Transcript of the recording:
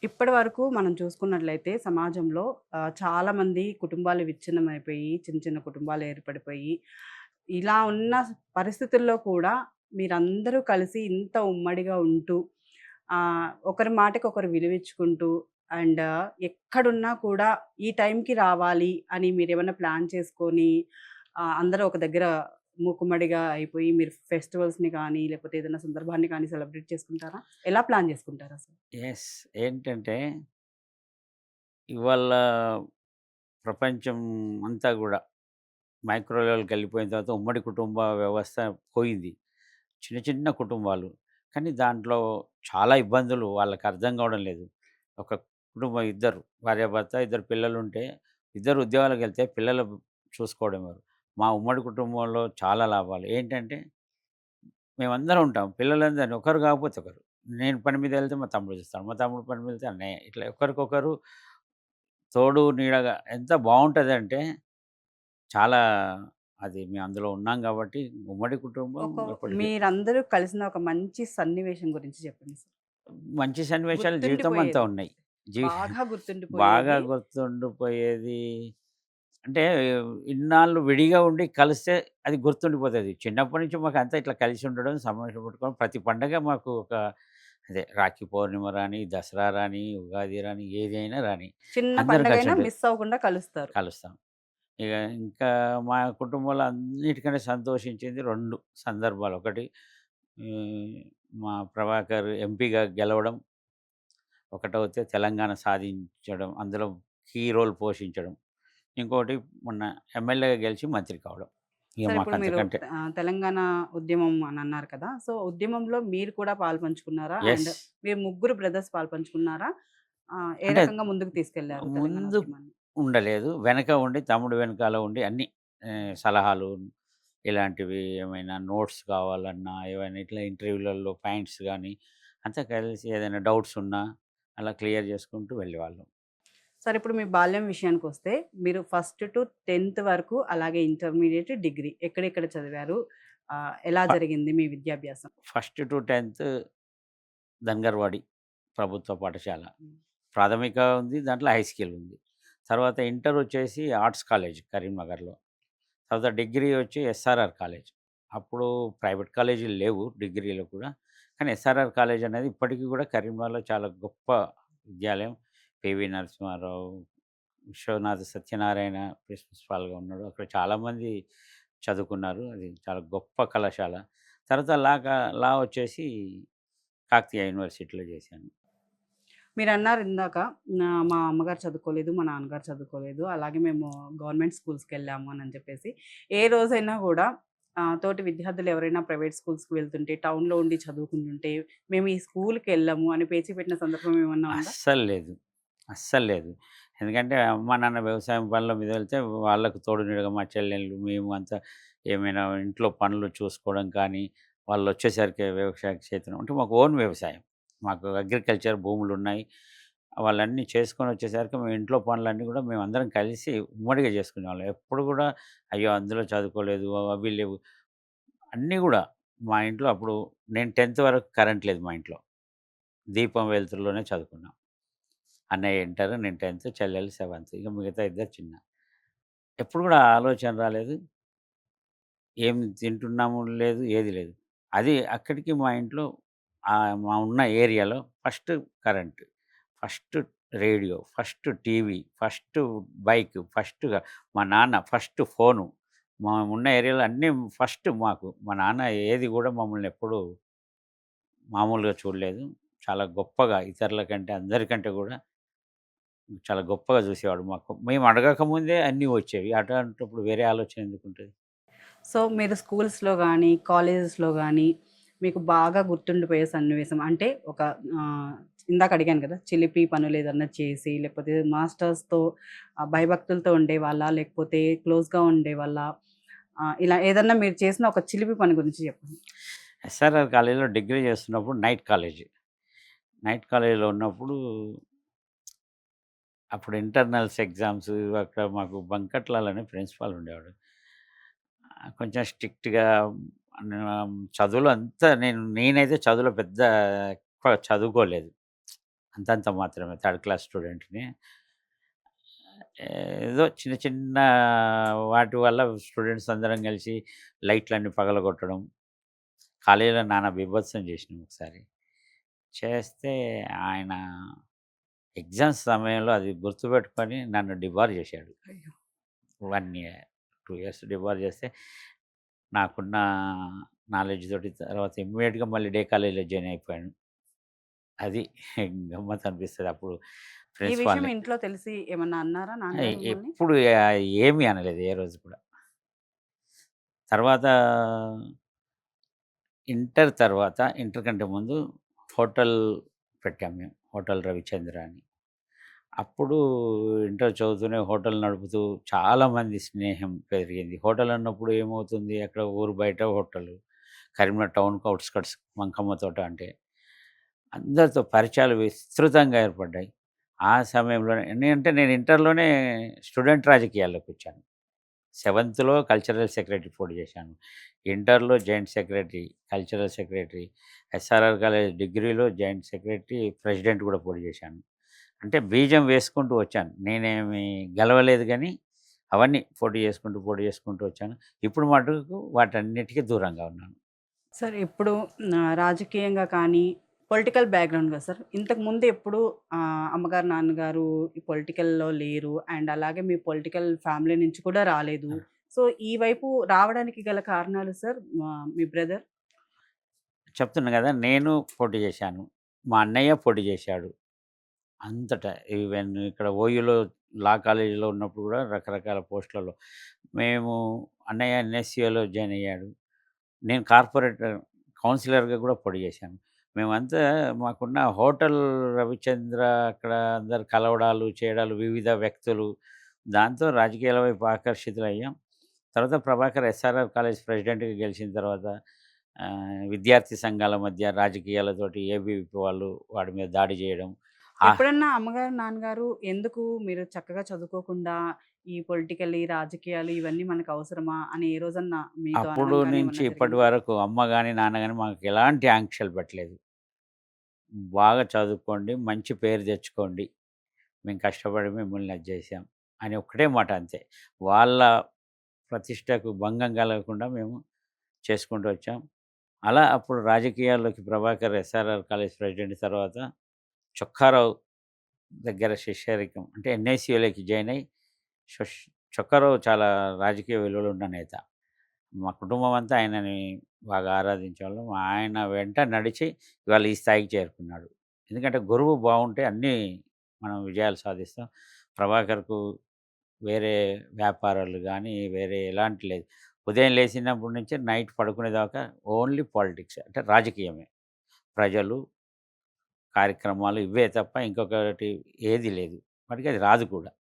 ఇప్పటి వరకు మనం చూసుకున్నట్లయితే సమాజంలో చాలామంది కుటుంబాలు విచ్ఛిన్నమైపోయి, చిన్న చిన్న కుటుంబాలు ఏర్పడిపోయి, ఇలా ఉన్న పరిస్థితుల్లో కూడా మీరందరూ కలిసి ఇంత ఉమ్మడిగా ఉంటూ, ఒకరి మాటకి ఒకరు విలువిచ్చుకుంటూ అండ్ ఎక్కడున్నా కూడా ఈ టైంకి రావాలి అని మీరేమన్నా ప్లాన్ చేసుకొని, అందరూ ఒక దగ్గర మూకుమ్మడిగా అయిపోయి మీరు ఫెస్టివల్స్‌ని కానీ, లేకపోతే ఏదైనా సందర్భాన్ని కానీ సెలబ్రేట్ చేసుకుంటారా? ఎలా ప్లాన్ చేసుకుంటారసలు? యెస్. ఏంటంటే, ఇవాళ ప్రపంచం అంతా గూడా మైక్రో లెవెల్‌కెళ్ళిపోయిన తర్వాత ఉమ్మడి కుటుంబ వ్యవస్థ పోయింది. చిన్న చిన్న కుటుంబాలు. కానీ దాంట్లో చాలా ఇబ్బందులు వాళ్ళకి అర్థం కావడం లేదు. ఒక కుటుంబం ఇద్దరు భార్యాభర్త, ఇద్దరు పిల్లలుంటే, ఇద్దరు ఉద్యోగాలకెళ్తే పిల్లలు చూసుకోవడం వేరు. మా ఉమ్మడి కుటుంబంలో చాలా లాభాలు. ఏంటంటే, మేమందరం ఉంటాం. పిల్లలందరిని ఒకరు కాకపోతే ఒకరు. నేను పని మీద ఎళ్తే మా తమ్ముడు చూస్తాడు. మా తమ్ముడు పని మీద వెళ్తే అన్నయ్య. ఇట్లా ఒకరికొకరు తోడు నీడగా ఎంత బావుంటదంటే, చాలా అది మేము అందులో ఉన్నాం గాబట్టి, ఉమ్మడి కుటుంబం ఒక ఎప్పటికి మీరందరూ కలిసిన ఒక మంచి సన్నివేశం గురించి చెప్పండి సార్. మంచి సన్నివేశాలు జీవితం అంతా గుర్తుండిపోయేది. ఉన్నాయి. జీ బాగా బాగా గుర్తుండిపోయేది. గుర్తుండిపోయేది అంటే, ఇన్నాళ్ళు విడిగా ఉండి కలిస్తే అది గుర్తుండిపోతది. చిన్నప్పటి నుంచి మాకంతా ఇట్లా కలిసి ఉండడం, సమావేశం పెట్టుకోవడం, ప్రతి పండగ మాకు ఒక అదే రాఖీ పౌర్ణిమ రాని, దసరా రాని, ఉగాది రాని, ఏదైనా రాని చిన్న అందరం కలిసి పండగైనా ఉంటది. మిస్ అవ్వకుండా కలుస్తారు. కలుస్తాం. ఇగ ఇంకా మా కుటుంబంలో అన్నిటికంటే సంతోషించింది 2 సందర్భాలు. ఒకటి హ్మ్, మా ప్రభాకర్ ఎంపీగా గెలవడం. ఒకటవుతే తెలంగాణ సాధించడం. అందులో కీ రోల్ పోషించడం. ఇంకోటి మొన్న ఎమ్మెల్యేగా గెలిచి మంత్రి కావడం. ఇగ సార్ మాకు ఇప్పుడు మీరు అంతకంటే తెలంగాణ ఉద్యమం అని అన్నారు కదా! సో, ఉద్యమంలో మీరు కూడా పాలుపంచుకున్నారా? యెస్. అండ్ మీరు ముగ్గురు బ్రదర్స్ పాలుపంచుకున్నారా? ఏ అంటే రకంగా ముందుకు తీసుకెళ్లారు తెలంగాణ ముందు ఉద్యమాన్ని? ఉండలేదు. వెనక ఉండి తమ్ముడు వెనకాల ఉండి అన్నీ సలహాలు ఇలాంటివి ఏమైనా నోట్స్ కావాలన్నా, ఏవైనా ఇట్లా ఇంటర్వ్యూలలో పాయింట్స్ గానీ, అంతా కలిసి ఏదైనా డౌట్స్ ఉన్నా అలా క్లియర్ చేసుకుంటూ వెళ్ళేవాళ్ళం. సరే ఇప్పుడు మీ బాల్యం విషయానికొస్తే, మీరు ఫస్ట్ టు 10థ్ వరకు, అలాగే ఇంటర్మీడియేట్, డిగ్రీ ఎక్కడెక్కడ చదివారు? ఎలా ఫ జరిగింది మీ విద్యాభ్యాసం? ఫస్ట్ టు 10థ్ దంగర్వాడి ప్రభుత్వ పాఠశాల. హ్మ్. ప్రాథమిక ఉంది. దాంట్లో హై స్కూల్ ఉంది. తర్వాత ఇంటర్ వచ్చేసి ఆర్ట్స్ కాలేజ్ కరీంనగర్‌లో. తర్వాత డిగ్రీ వచ్చి ఎస్ఆర్ఆర్ కాలేజ్. అప్పుడు ప్రైవేట్ కాలేజీలు లేవు డిగ్రీలో కూడా. కానీ ఎస్ఆర్ఆర్ కాలేజ్ అనేది ఇప్పటికి కూడా కరీంనగర్‌లో చాలా గొప్ప విద్యాలయం. పివి నరసింహారావు, విశ్వనాథ సత్యనారాయణ ప్రిన్సిపాల్‌గా ఉన్నాడు. అక్కడ చాలామంది చదువుకున్నారు. అది చాలా గొప్ప కళాశాల. తర్వాత లా వచ్చేసి కాకతీయ యూనివర్సిటీలో చేశాను. మీరన్నారు ఇందాక మా అమ్మగారు చదువుకోలేదు, మా నాన్నగారు చదువుకోలేదు. అలాగే మేము గవర్నమెంట్ స్కూల్స్‌కెళ్ళాము అని చెప్పేసి. ఏ రోజైనా గూడా తోటి విద్యార్థులు ఎవరైనా ప్రైవేట్ స్కూల్స్‌కి వెళ్తుంటే, టౌన్‌లో ఉండి చదువుకుంటుంటే, మేము ఈ స్కూల్‌కెళ్ళము అని పేచీ పెట్టిన సందర్భం ఏమన్నా ఉందా? అస్సలు లేదు. అస్సలు లేదు. ఎందుకంటే అమ్మా, నాన్న వ్యవసాయం పనుల మీద వెళ్తే వాళ్ళకు తోడు నీడగా మా చెల్లెళ్ళు, మేము అంతా ఏమైనా ఇంట్లో పనులు చూసుకోవడం కానీ, వాళ్ళొచ్చేసరికి వ్యవసాయ క్షేత్రం అంటే మాకు ఓన్ వ్యవసాయం. మాకు అగ్రికల్చర్ భూములున్నాయి. వాళ్ళన్నీ చేసుకొని వచ్చేసరికి మేము ఇంట్లో పనులన్నీ కూడా మేమందరం కలిసి ఉమ్మడిగా చేసుకునేవాళ్ళం. ఎప్పుడు కూడా అయ్యో! అందులో చదువుకోలేదు, అవి లేవు. అన్నీ గూడా మా ఇంట్లో అప్పుడు నేను 10థ్ వరకు కరెంట్ లేదు మా ఇంట్లో. దీపం వెలుతురులోనే చదువుకున్నాం. అన్నయ్య ఇంటర్, నేను 10థ్, చెల్లెలు సెవెంత్. ఇక మిగతా ఇద్దరు చిన్న. ఎప్పుడు కూడా ఆ ఆలోచన రాలేదు. ఏం తింటున్నాము లేదు, ఏది లేదు. అది అక్కడికి మా ఇంట్లో మా ఉన్న ఏరియాలో first current, first radio, first TV, first bike, ఫస్ట్‌గా మా నాన్న ఫస్ట్ ఫోను. ఉన్న ఏరియాలో అన్నీ ఫస్ట్ మాకు. మా నాన్న ఏది కూడా మమ్మల్ని ఎప్పుడూ మామూలుగా చూడలేదు. చాలా గొప్పగా ఇతరుల కంటే అందరికంటే కూడా చాలా గొప్పగా చూసేవాడు మాకు. మేము అడగక ముందే అన్నీ వచ్చేవి. అట్లాంటప్పుడు వేరే ఆలోచన ఎందుకుంటది? సో, మీరు స్కూల్స్‌లో గానీ, కాలేజెస్‌లో గానీ, మీకు బాగా గుర్తుండిపోయే సన్నివేశం అంటే ఒక ఆహ్, ఇందాక అడిగాను కదా! చిలిపి పనులేదన్నా చేసి, లేకపోతే మాస్టర్స్‌తో భయభక్తులతో ఉండేవాళ్ళా? లేకపోతే క్లోజ్‌గా ఉండేవాళ్ళా? ఇలా ఏదన్నా మీరు చేసిన ఒక చిలిపి పని గురించి చెప్పండి. ఎస్ఆర్ఆర్ కాలేజీలో డిగ్రీ చేస్తున్నప్పుడు నైట్ కాలేజీ. నైట్ కాలేజీలో ఉన్నప్పుడు అప్పుడు ఇంటర్నల్స్ ఎగ్జామ్స్ అక్కడ మాకు బంకట్లాల్ అని ప్రిన్సిపాల్ ఉండేవాడు. కొంచెం స్ట్రిక్ట్‌గా చదువులో అంతా నేనైతే చదువులో పెద్ద ఎక్కువ చదువుకోలేదు. అంతంత మాత్రమే థర్డ్ క్లాస్ స్టూడెంట్‌ని. ఏదో చిన్న చిన్న వాటి వల్ల స్టూడెంట్స్ అందరం కలిసి లైట్‌లన్నీ పగలగొట్టడం. కాలేజీలో నానా బీభత్సం చేసినాం ఒకసారి. చేస్తే ఆయన ఎగ్జామ్స్ సమయంలో అది గుర్తుపెట్టుకొని నన్ను డిబార్ చేశాడు. అయ్యో! 1 ఇయర్, 2 ఇయర్స్ డిబార్ చేస్తే నాకున్న నాలెడ్జ్ తోటి తర్వాత ఇమ్మీడియేట్‌గా మళ్ళీ డే కాలేజ్‌లో జాయిన్ అయిపోయాను. అది గమ్మత్తు అనిపిస్తది అప్పుడు ఈ విషయం ప్రిన్సిపాల్‌ని. ఇంట్లో తెలిసి ఏమన్నా అన్నారా నాన్నగారు మిమ్మల్ని? ఎప్పుడు ఏమీ అనలేదు ఏ రోజు కూడా. తర్వాత ఇంటర్ కంటే ముందు హోటల్ పెట్టాం మేము. హోటల్ రవిచంద్ర అని. అప్పుడు ఇంటర్ చదువుతూనే హోటల్ నడుపుతూ చాలామంది స్నేహం పెరిగింది. హోటల్ అన్నప్పుడు ఏమవుతుంది అక్కడ ఊరు బయట హోటలు. కరీంనగర్ టౌన్‌కి ఔట్‌స్కట్స్ మంకమ్మ తోట అంటే. అందరితో పరిచయాలు విస్తృతంగా ఏర్పడ్డాయి. ఆ సమయంలోనే నేను ఇంటర్‌లోనే స్టూడెంట్ రాజకీయాల్లోకొచ్చాను. సెవెంత్‌లో కల్చరల్ సెక్రటరీ పోటీ చేశాను. ఇంటర్‌లో joint secretary, cultural secretary, SRR college డిగ్రీలో జాయింట్ సెక్రటరీ, ప్రెసిడెంట్ కూడా పోటీ చేశాను. అంటే బీజం వేసుకుంటూ వచ్చాను. నేనేమి గెలవలేదు గానీ, అవన్నీ పోటీ చేసుకుంటూ వచ్చాను. ఇప్పుడు మటుకు వాటన్నిటికి దూరంగా ఉన్నాను. సార్ ఇప్పుడు రాజకీయంగా కానీ, పొలిటికల్ బ్యాక్‌గ్రౌండ్ కదా సార్. ఇంతకుముందు ఎప్పుడు అమ్మగారు, నాన్నగారు ఈ పొలిటికల్‌లో లేరు. అండ్ అలాగే మీ పొలిటికల్ ఫ్యామిలీ నుంచి కూడా రాలేదు. ఆ! సో, ఈ వైపు రావడానికి గల కారణాలు సార్ మీ బ్రదర్? చెప్తున్నా గదా! నేను పోటీ చేశాను. మా అన్నయ్య పోటీ చేశాడు. అంతటా ఈవెన్ ఇక్కడ ఓయూలో లా కాలేజీలో ఉన్నప్పుడు గూడా రకరకాల పోస్టులలో మేము అన్నయ్య ఎన్ఎస్‌యూలో జాయిన్ అయ్యాడు. నేను కార్పొరేటర్ కౌన్సిలర్‌గా గూడా పోటీ చేశాను. మేమంతా మాకున్న హోటల్ రవిచంద్ర అక్కడ అందరు కలవడాలు, చేయడాలు వివిధ వ్యక్తులు. దాంతో రాజకీయాల వైపు ఆకర్షితులయ్యాం. తర్వాత ప్రభాకర్ ఎస్ఆర్ఆర్ కాలేజ్ ప్రెసిడెంట్‌గా గెలిచిన తర్వాత విద్యార్థి సంఘాల మధ్య రాజకీయాలతోటి ఏబీవీపీ వాళ్ళు వాడి మీద దాడి చేయడం. ఆహ్, ఎప్పుడన్నా అమ్మగారు, నాన్నగారు ఎందుకు మీరు చక్కగా చదువుకోకుండా ఈ పొలిటికల్, ఈ రాజకీయాలు ఇవన్నీ మనకు అవసరమా అని ఏ రోజన్నా మీతో అప్పుడు అనడం గాని నుంచి ఏమన్నా ఇప్పటి జరిగిందా? వరకు అమ్మ గాని, నాన్న గాని మాకు ఎలాంటి ఆంక్షలు పెట్టలేదు. బాగా చదువుకోండి, మంచి పేరు తెచ్చుకోండి. మేము కష్టపడి మిమ్మల్ని అది చేశాం అని ఒక్కటే మాట అంతే. వాళ్ళ ప్రతిష్టకు భంగం కలగకుండా మేము చేసుకుంటూ వచ్చాం. అలా అప్పుడు రాజకీయాల్లోకి ప్రభాకర్ ఎస్ఆర్ఆర్ కాలేజ్ ప్రెసిడెంట్ తర్వాత చొక్కారావు దగ్గర శిష్యరికం అంటే ఎన్ఐసీయూలోకి జాయిన్ అయ్యి షొష్ చొక్కారావు చాలా రాజకీయ విలువలున్న నేత. మా కుటుంబం అంతా ఆయనని బాగా ఆరాధించేవాళ్ళం. ఆయన వెంట నడిచి ఇవాళ ఈ స్థాయికి చేరుకున్నాడు. ఎందుకంటే గురువు బావుంటే అన్నీ మనం విజయాలు సాధిస్తాం. ప్రభాకర్‌కు వేరే వ్యాపారాలు గానీ, వేరే ఎలాంటి లేదు. ఉదయం లేసినప్పటి నుంచి నైట్ పడుకునేదాకా ఓన్లీ పాలిటిక్స్ అంటే రాజకీయమే. ప్రజలు, కార్యక్రమాలు ఇవే తప్ప ఇంకొకటి ఏది లేదు. వాడికి అది రాదు కూడా.